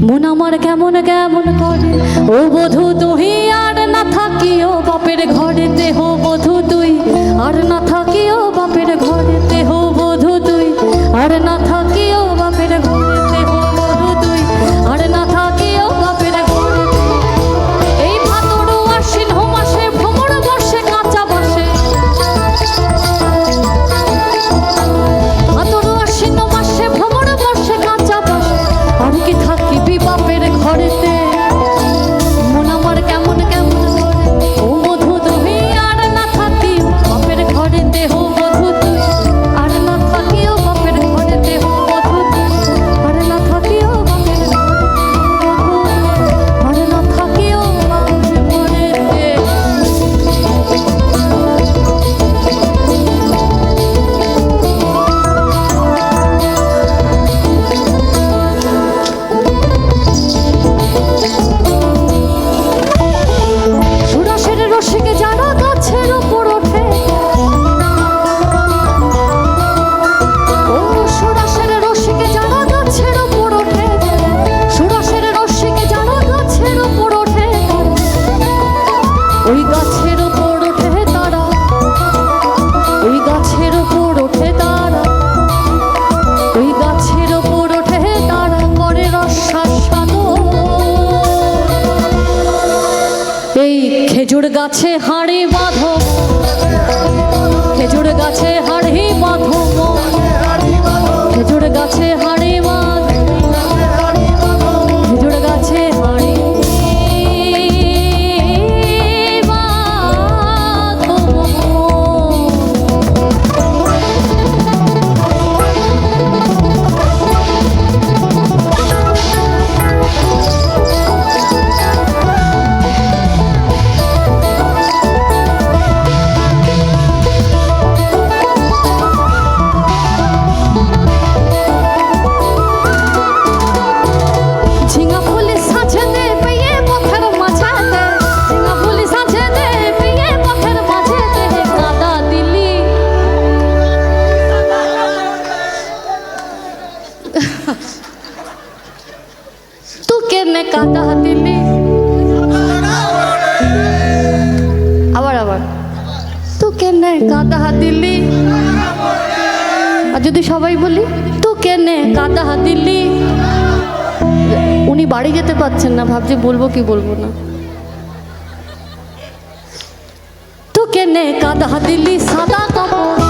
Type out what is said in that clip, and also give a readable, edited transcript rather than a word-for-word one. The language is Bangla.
মন আমার কেমন কেমন করে ও বধূ তুই আর না থাকিও বাপের ঘরে দেহ বধূ তুই আর না থাকিও বাপের ঘরে দেহ বধূ তুই আর না থাকিও বাপের ঘরে দেহ বধূ তুই আর না থাকিও বাপের ঘরে। এই ভাদর আশ্বিন মাসে ভ্রমর বর্ষে কাঁচা বাসে ভাদর আশ্বিন মাসে ভ্রমর বর্ষে কাঁচা বাসে আর কি থাকিবি বাপের ঘরেতে মন আমার কেমন কেমন করে ও বধূ তুই আর না থাকিও বাপের ঘরে দেহ বধূ তুই আর না থাকিও বাপের ঘরে দেহ বধূ তুই আর না থাকিও বাপের আর না থাকিও বাপের ঘরেতে। সুরাসের রসিকে যারা গাছের উপর ওঠে ও সুরাসের রসিকে যারা গাছের উপর ওঠে সুরাসের রসিকে যারা গাছের উপর ওঠে ওই গাছের উপর ওঠে তারা ওই গাছের উপর ওঠে তারা ওই গাছের উপর ওঠে তারা করে রসাস্বাদ। এই খেজুর গাছে হাড়ি বাঁধো খেজুর গাছে হাড়ি বাঁধো খেজুর গাছে হাড়ি বাঁধো খেজুর গাছে হাড়ি বাঁধো। ঝিঙা ফুলি সাজে দে পেয়ে পথের মাঝাতে ঝিঙা ফুলি সাজে দে পেয়ে পথের মাঝেতে কাদা দিলি তু কেনে কাদা দিলি আবার আবার তু কেনে কাদা দিলি আর যদি সবাই বলি তু কেনে কাদা দিলি উনি বাড়ি যেতে পারছেন না ভাবছে বলবো কি বলবো না। তো কেনে কাদা দিলি সাদা কাপড়